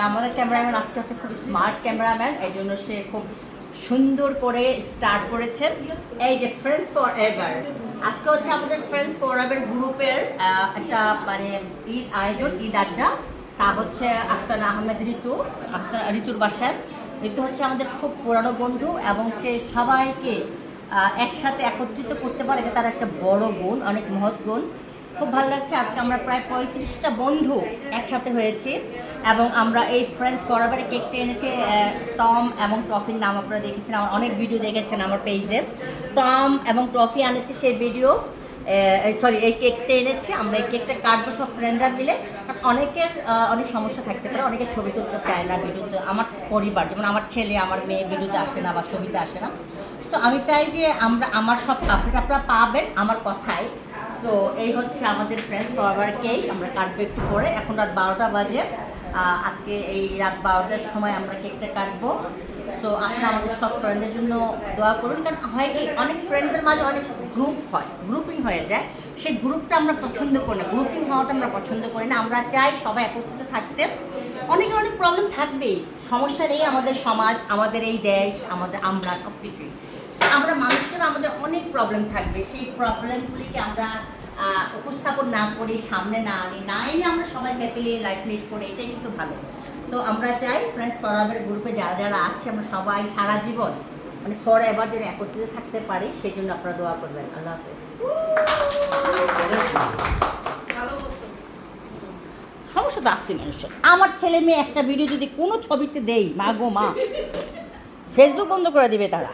আমাদের ক্যামেরাম্যান আজকে হচ্ছে খুব স্মার্ট ক্যামেরাম্যান, এই জন্য সে খুব সুন্দর করে স্টার্ট করেছেন। এই যে ফ্রেন্ডস ফর এভার, আজকে হচ্ছে আমাদের ফ্রেন্ডস ফর এভার গ্রুপের একটা মানে ঈদ আয়োজন, ঈদ আড্ডা। তা হচ্ছে আফসানা আহমেদ ঋতুর বাসায়। ঋতু হচ্ছে আমাদের খুব পুরানো বন্ধু এবং সে সবাইকে একসাথে একত্রিত করতে পারে, এটা তার একটা বড় গুণ, অনেক মহৎ গুণ। খুব ভালো লাগছে, আজকে আমরা প্রায় 35টা বন্ধু একসাথে হয়েছি এবং আমরা এই ফ্রেন্ডস ফরএভারে কেকটা এনেছি। টম এবং টফির নাম আপনারা দেখেছেন, আমার অনেক ভিডিও দেখেছেন আমার পেজে। টম এবং টফি আনেছে সেই ভিডিও, সরি এই কেকটা এনেছি। আমরা এই কেকটা কাটবো সব ফ্রেন্ডরা মিলে। অনেকের অনেক সমস্যা থাকতে পারে, অনেকে ছবি তুলতে চায় না ভিডিওতে। আমার পরিবার যেমন আমার ছেলে আমার মেয়ে ভিডিওতে আসে না বা ছবিতে আসে না। তো আমি চাই যে আমার সব আপনারা পাবেন আমার কথায়। সো এই হচ্ছে আমাদের ফ্রেন্ডস ফরএভার কেক, আমরা কাটবো একটু পরে। এখন রাত 12টা বাজে, আজকে এই রাত 12টার সময় আমরা কেকটা কাটবো। সো আপনারা আমাদের সব ফ্রেন্ডদের জন্য দোয়া করুন, কারণ হয় কি অনেক ফ্রেন্ডদের মাঝে অনেক গ্রুপ হয়, গ্রুপিং হয়ে যায়। সেই গ্রুপটা আমরা পছন্দ করি না, গ্রুপিং হওয়াটা আমরা পছন্দ করি না। আমরা চাই সবাই একত্রিত থাকতে। অনেক প্রবলেম থাকবেই, সমস্যা নেই। আমাদের সমাজ, আমাদের এই দেশ, আমরা সব কিছুই আমরা মানুষের আমাদের অনেক প্রবলেম থাকবে। সেই প্রবলেমগুলিকে আমরা উপস্থাপন না করি, সামনে না এনে আমরা সবাই হ্যাপিলি লাইফ লিড করি, এটাই কিন্তু ভালো। তো আমরা চাই ফ্রেন্ডস ফরএভার গ্রুপে যারা আছে আমরা সবাই সারা জীবন মানে ফরএভার যেন একত্রিত থাকতে পারি, সেই জন্য আপনারা দোয়া করবেন। আল্লাহ হাফেজ। সমস্যা তো আসছে মানুষের। আমার ছেলে মেয়ে একটা ভিডিও যদি কোনো ছবিতে দেই, মা গো মা, ফেসবুক বন্ধ করে দিবে তারা।